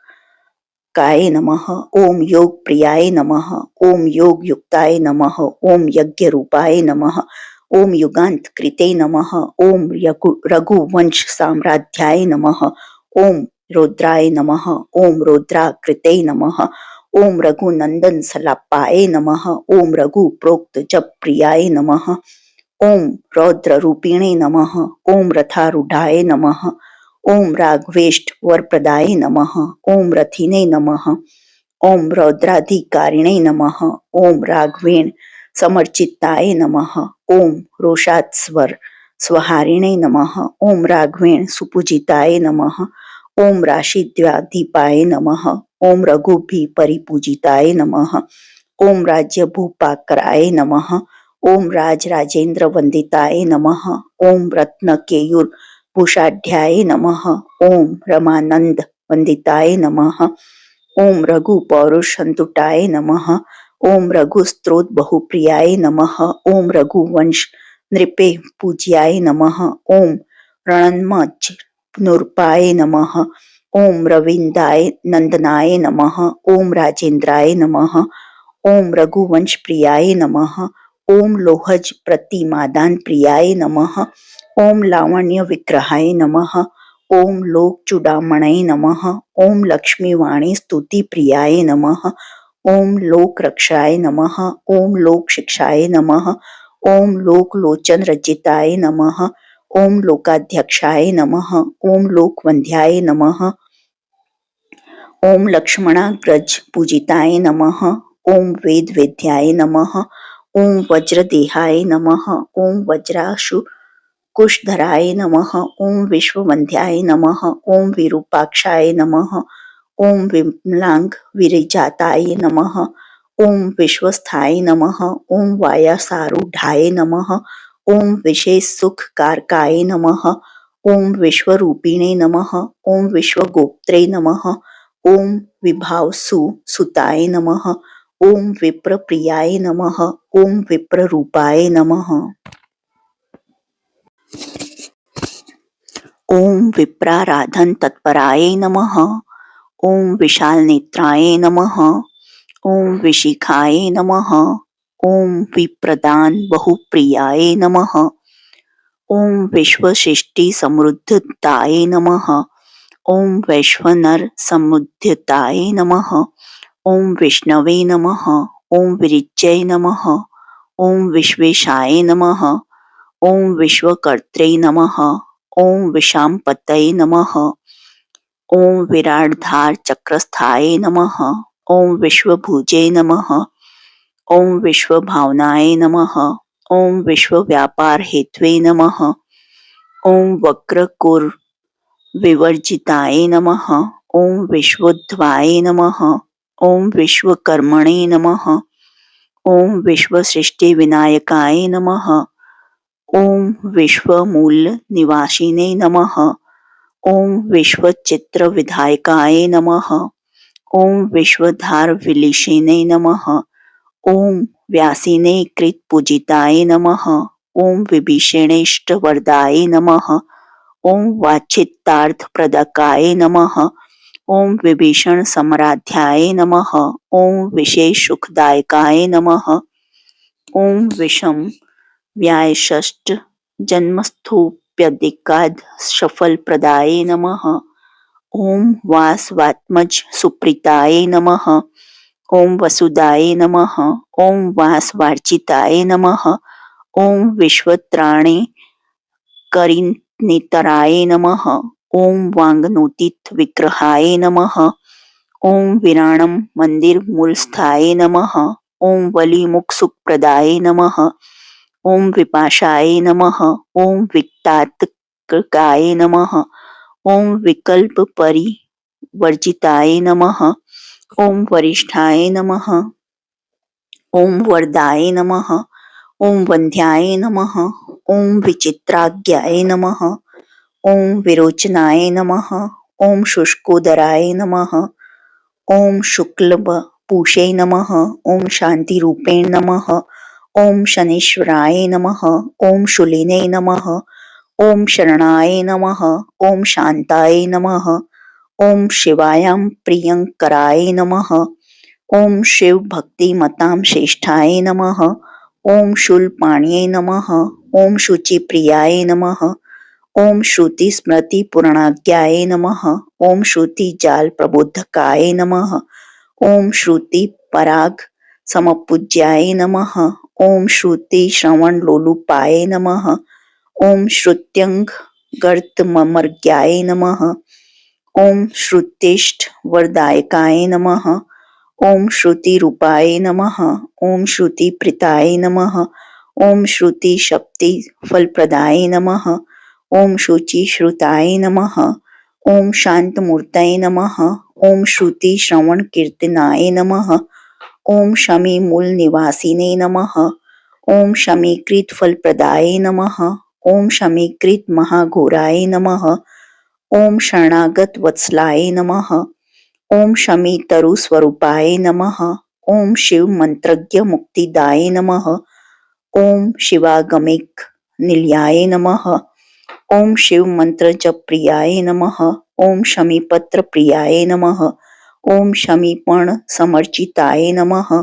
काय नमः। ओम योग प्रियाय नमः। ओम योग युक्ताय नमः। ओम यज्ञ रूपाय नमः। ओम युगांत कृते नमः। ओम रघुवंश साम्राध्याय नमः। ओम रुद्राय नमः। ओम रुद्राकृते नमः। ओम रघुनंदन सलापाय नमः। ओम रघु प्रोक्त जप प्रियाय नमः। ओम रौद्र रूपिणे नमः। ओम रथारूढ़ाय नमः। ओम राघवेष्ट वरप्रदाय नमः। ओम रथिने नमः। ओम रौद्राधिकारिणे नमः। ओम राघवेण समर्चिताय नमः। ओम रोषात्स्वर स्वहारिणे नमः। ओम राघवेण सुपूजिताय नमः। ओम राशिद्वादीपाय नमः। ओम रघुभी परिपूजिताय नमः। ओम राज्य भूपाकराय नमः। ओम राज राजेंद्र वंदिताय नमः। ओम रत्न केयूर भूषाढ्याय नमः। ओम रमानंद वंदिताय नमः। ओम रघु पौरुष संतुटाय नमः। ओम रघु स्त्रोत बहुप्रियाय नमः। ओम रघुवंश नृपे पूज्याय नमः। ओम रणन्मज नूर्पाय नमः। ओम रविंदाय नंदनाय नमः। ओम राजेंद्राय नमः। ओम रघुवंश प्रियाय नमः। ओम लोहज प्रतिमादान प्रियाय नमः। ओम लावण्य विग्रहाय नमः। ओम लोक चूडामणय नमः। ओम लक्ष्मी वाणी स्तुति प्रियाय नमः। ओम लोक रक्षाय नमः। ओम लोक शिक्षाय नमः। ओम लोक लोचन रचिताय नमः। ओम लोकाध्यक्षाय नमः। ओम लोक वंध्याय नमः। ओम लक्ष्मणाग्रज पूजिताय नमः। ओम वेद वेद्याय नमः। ओम वज्रदेहाय नमः। ओम वज्राशु कुशधराय नमः। ओम विश्ववंध्याय नमः। ओम विरूपाक्षाय नमः। ओम विमलांग विरिजाताय नमः। ओम विश्वस्थाय नमः। ओम वायासारूढ़ाय नमः। ओम विशेष सुख कारकाय नमः। ओम विश्वरूपिणे नमः। ओम विश्वगोप्त्रे नमः। ओम विभावसु सुताय नमः। ओम विप्र प्रियाय नमः। ओम विप्र रूपाय नमः। ओम विप्राराधन तत्पराय नमः। ओम विशाल नेत्राय नमः। ओम विशिखाय नमः। ओम विप्रदान बहुप्रियाय नमः। ओम विश्वशिष्टि समृद्धताय नमः। ओम वैश्वनर समुद्यताय नमः। ओम विष्णवे नमः। ओम विरिच्यै नमः। ओम विश्वेशाय नमः। ओम विश्वकर्त्रे नमः। ओम विशाम्पतये नमः। ओम विराटधार चक्रस्थाय नमः। ओम विश्वभुजे नमः। ओम विश्वभावनाय नमः। ओम विश्वव्यापार हेत्वे नमः। ओम वक्रकुर विवर्जिताय नमः। ओम विश्वोद्भवाय नमः। ओम विश्वकर्मणे नमः। ओम विश्वसृष्टि विनायकाय नमः। ओम विश्वमूल निवासिने नमः। ओम विश्वचित्र विधायकाय नमः। ओम विश्वधार विलिशिने नमः। ओम व्यासिने कृत पूजिताय नमः। ओम विभीषणेष्ट वरदाय नमः। ओम वाचितार्थ प्रदकाय नमः। ओम विभीषण समराध्याय नमः। ओम विशेष सुखदायकाय नमः। ओम विषम व्यायषष्ट जन्मस्थोप्यधिकाद सफल प्रदाय नमः। ओम वासवात्मज सुप्रीताय नमः। ओम वसुदाय नमः। ओम वासवार्चिताय नमः। ओम विश्वत्राणे करिनेतराय नमः। ओम वांगनोदित विग्रहाय नमः। ओम विराणम मंदिर मूलस्थाय नमः। ओम वलिमुख सुखप्रदाय नमः। ओम विपाशाय नमः। ओम विक्तात्मकाय नमः। ओम विकल्प परिवर्जिताय नमः। ओम वरिष्ठाय नमः। ओम वरदाय नमः। ओम वंध्याय नमः। ओम विचित्राज्ञाय नमः। ओम विरोचनाय नमः। ओम शुष्कोदराय नमः। ओम शुक्लपूषे नमः। ओम शांतिरूपेण नमः। ओम शनीश्वराय नमः। ओम शूलिने नमः। ओम शरणाय नमः। ओम शांताय नमः। ओम शिवायां प्रियंकराय नमः। ओम शिव भक्ति मतां श्रेष्ठाय नमः। ओम शूलपाण्ये नमः। ओम शुचि प्रियाय नमः। ओम श्रुति स्मृति पूर्णाज्ञाय नमः। ओम श्रुति जाल प्रबोधकाय नमः। ओम श्रुति पराग समपूज्याय नमः। ओम श्रुति श्रवण लोलुपाय नमः। ओम श्रुत्यंग गर्त ममर्ग्याय नमः। ओम श्रुतिष्ठ वरदायकाय नमः। ओम श्रुति रूपाय नमः। ओम श्रुति प्रीताय नमः। ओम श्रुति शक्ति फलप्रदाय नमः। ओम शुचि श्रुताय नमः। ओम शांत मूर्तये नमः। ओम श्रुति श्रवण कीर्तनाय नमः। ओम शमी मूल निवासिने नमः। ओम शमीकृत फलप्रदाय नमः। ओम शमीकृत महाघोराय नमः। ओम शरणागत वत्सलाय नमः। ओम शमी तरु स्वरूपाय नमः। ओम शिव मंत्रज्ञ मुक्तिदाय नमः। ओम शिवागमिक निलयाय नमः। ओम शिव मंत्र जप प्रियाय नमः। ओम शमीपत्र प्रियाय नमः। ओम शमीपर्ण समर्चिताय नमः।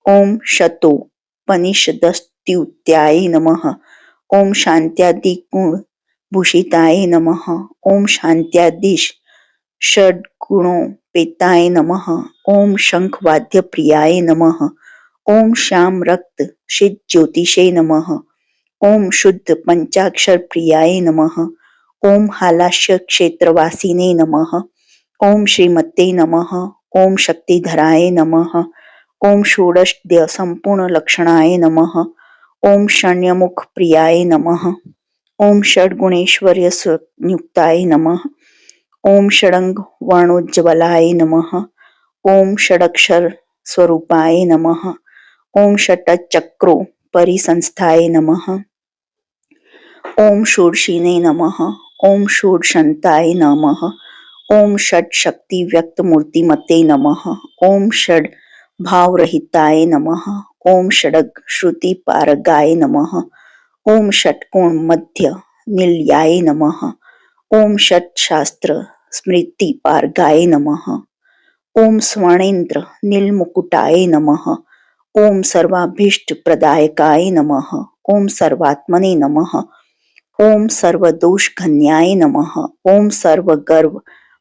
ओम शतो पनिषदस्तुत्याय नमः। ओम शांत्यादि गुण भूषिताय नमः। ओम शांत्यादिश षड्गुणोपेताय नमः। ओम शंख वाद्य प्रियाय नमः। ओम श्याम रक्त शीत ज्योतिषे नमः। ओम शुद्ध पंचाक्षर प्रियाय नमः। ओम हालास्य क्षेत्रवासिने नमः। ओम श्रीमते नमः। ओम शक्तिधराय नमः। ओम षोडशद्य संपूर्ण लक्षणाय नमः। ओम शण्यमुख प्रियाय नमः। ओम षड्गुणेश्वर्य संयुक्ताय नमः। ओम षडंग वर्णोज्ज्वलाय नमः। ओम षडक्षर स्वरूपाय नमः। ओम षट्चक्रो परिसंस्थाय नमः। ओम षोडशिने नमः। ओम षोडशंताय नमः। ओम षट शक्ति व्यक्त मूर्तिमते नमः। ओम षड भावरहिताय नमः। ओम षडग श्रुति पारगाय नमः। ओम षटकोण मध्य निलयाय नमः। ओम षट शास्त्र स्मृति पारगाय नमः। ओम स्वर्णेन्द्र नीलमुकुटाय नमः। ओम सर्वाभीष्ट प्रदायकाय नमः। ओम सर्वात्मने नमः। ओम सर्वदोष घन्याय नमः। ओम सर्वगर्व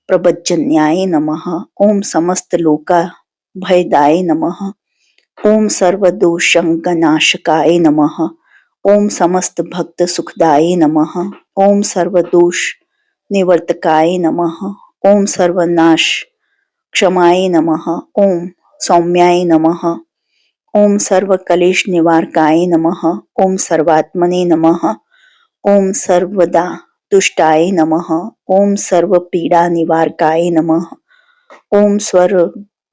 प्रबज्जन्याय नमः। ओम समस्त लोका भयदाय नमः। ओम सर्वदोषंगनाशकाय नमः। ओम समस्त भक्त सुखदाय नमः। ओम सर्वदोष निवर्तकाय नमः। ओम सर्वनाश क्षमाय नमः। ओम सौम्याय नमः। ओम सर्वकलेश निवारकाय नमः। ओम सर्वात्मने नमः। ओम सर्वदा तुष्टाय नमः। ओम सर्व पीड़ा निवारकाय नमः। ओम स्वर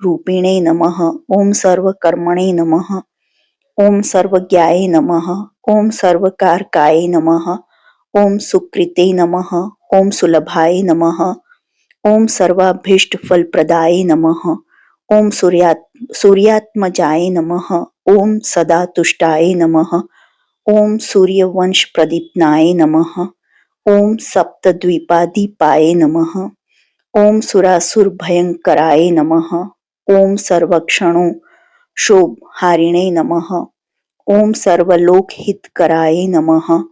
रूपिणे नमः। ओम सर्व कर्मणे नमः। ओम सर्वज्ञाय नमः। ओम सर्वकारकाय नमः। ओम सुकृते नमः। ओम सुलभाय नमः। ओम सर्वाभीष्ट फलप्रदाय नमः। ओम सूर्यात्मजाय नमः। ओम सदा तुष्टाय नमः। ओम सूर्यवंश प्रदीप्नाय नमः। ओम सप्तद्वीपाधिपाय नमः। ओम सुरासुर भयंकराय नमः। ओम सर्वक्षणो शोभहारिणे नमः। ओम सर्वलोक हितकराय नमः।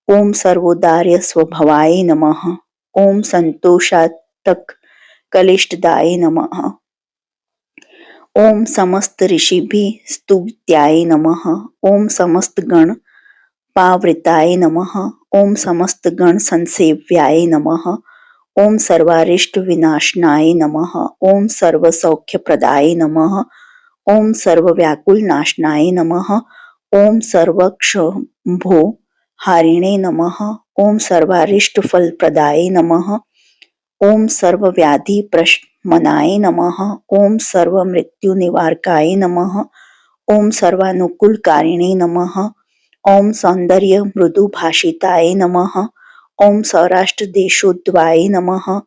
ओम सर्वोदार्य स्वभावाय नमः। ओम संतोषात्तक कलिष्टदाय नमः। ओम समस्त ऋषिभिः स्तुत्याय नमः। ओम समस्त गण पावृताय नमः। ओम समस्त गण संसेव्याय नमः। ओम सर्वारिष्ट विनाशनाय नमः। ओम सर्व सौख्य प्रदाय नमः। ओम सर्व व्याकुल नाशनाय नमः। ओम सर्वक्षभो हारिणे नमः। ओम सर्वारिष्ट फल प्रदाय नमः। ओम सर्व व्याधि प्रशमनाय नमः। ओम सर्व मृत्यु निवारकाय नमः। ओम सर्वानुकूलकारिणे नमः। ओम सौंदर्य मृदु भाषिताय नमः। ओम सौराष्ट्र देशोद्वाय नमः।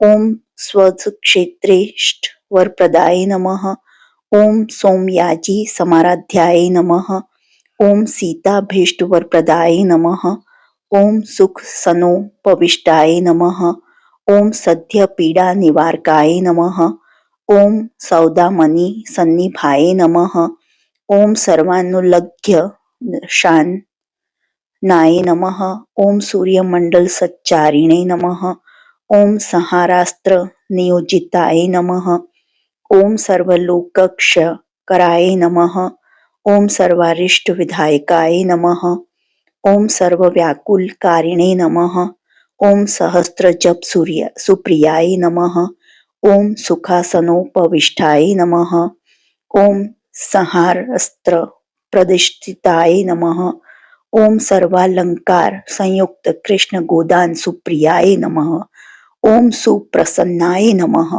ओम स्वक्षेत्रेष्ठ वरप्रदाय नमः। ओम सोमयाजी समाराध्याय नमः। ओम सीताभीष्ट वरप्रदाय नमः। ओम सुख सनो पविष्टाय नमः। ओम सद्य पीड़ा निवारकाय नमः। ओम सौदामणि सन्निभाय नमः। ओम सर्वानुलग्य शान नाय नमः। ओम सूर्यमंडल सच्चारिणे नमः। ओम संहारास्त्र नियोजिताय नमः। ओम सर्वलोकक्ष कराय नमः। ओम सर्वारिष्ट विधायकाय नमः। ओम सर्वव्याकुल कारिणे नमः। ओम सहस्त्र जप सूर्य सुप्रियाय नमः। ओम सुखासनोपविष्टाय नमः। ओम संहारस्त्र प्रतिष्ठिताय नमः। ओम सर्वालंकार संयुक्त कृष्ण गोदान सुप्रियाय नमः। ओम सुप्रसन्नाय नमः।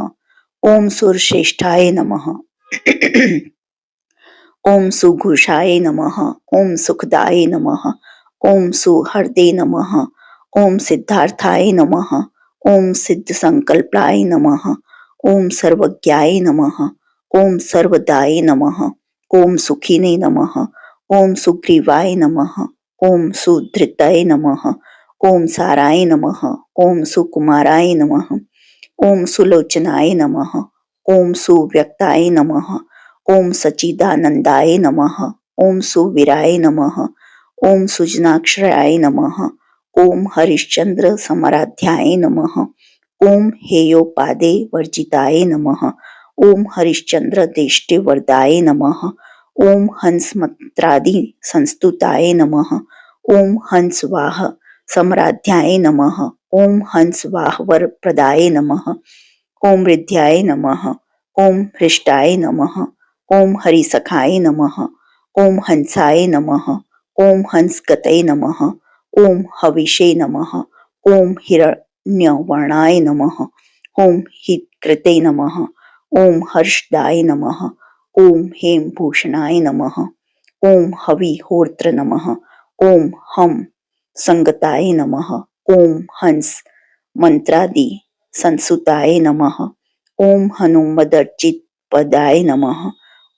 ओम सुरश्रेष्ठाय नमः। ओम सुघोषाय नमः। ओम सुखदाय नमः। ओम सुहृदे नमः। ओम सिद्धार्थाय नमः। ओम सिद्ध संकल्पाय नमः। ओम सर्वज्ञाय नमः। ओम सर्वदाय नमः। ओम सुखिने नमः। ओम सुग्रीवाय नमः। ओम सुधृताय नमः। ओम साराय नमः। ओम सुकुमाराय नमः। ओम सुलोचनाय नमः। ओम सुव्यक्ताय नमः। ओम सच्चिदानंदाय नमः। ओम सुवीराय नमः। ओम सुजनाक्षराय नमः। ओम हरिश्चंद्र समराध्याय नमः। ओम हेयोपादे वर्जिताय नमः। ओम हरिश्चंद्र देष्टे वरदाय नमः। ओम हंस मंत्रादि संस्तुताय नमः। ओम हंस वाह समराध्याय नमः। ओम हंस वाह वर प्रदाय नमः। ओम हृद्याय नमः। ओम हृष्टाय नमः। ओम हरिसखाय नमः। ओम हंसाय नमः। ओम हंसगतये नमः। ओम हविषे नमः। ओम हिरण्यवर्णाय नमः। ओम हितकृते नमः। ओम हर्षदाय नमः। ओम हेमभूषणाय नमः। ओम हविहोत्र नमः। ओम हम संगताय नमः। ओम हंस मंत्रादि संसुताय नमः। ओम हनुमदर्चित पदाय नमः।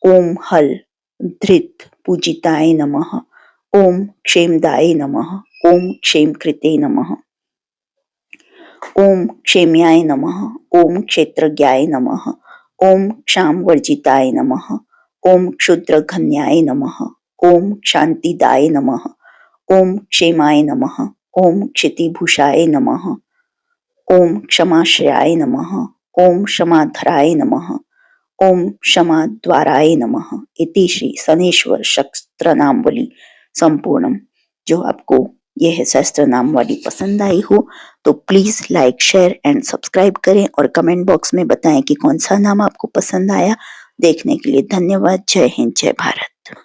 ओम हल धृत पूजिताय नमः। ओम क्षेमदाय नमः। ओम क्षेमकृते नमः। ओम क्षेम्याय नमः। ओम क्षेत्रज्ञाय नमः। ओम क्षामवर्जिताय नमः। ओम क्षुद्रघन्याय नमः। ओम शांतिदाय नमः। ओम क्षेमाय नमः। ओम क्षितिभूषाय नमः। ओम क्षमाश्रयाय नमः। ओम क्षमाधराय नमः। ओम क्षमाद्वाराय नमः। इति श्री शनेश्वर शस्त्र नामवली संपूर्णम। जो आपको यह सहस्त्र नाम वाली पसंद आई हो तो please like share and subscribe करें और कमेंट बॉक्स में बताएं कि कौन सा नाम आपको पसंद आया। देखने के लिए धन्यवाद। जय हिंद, जय भारत।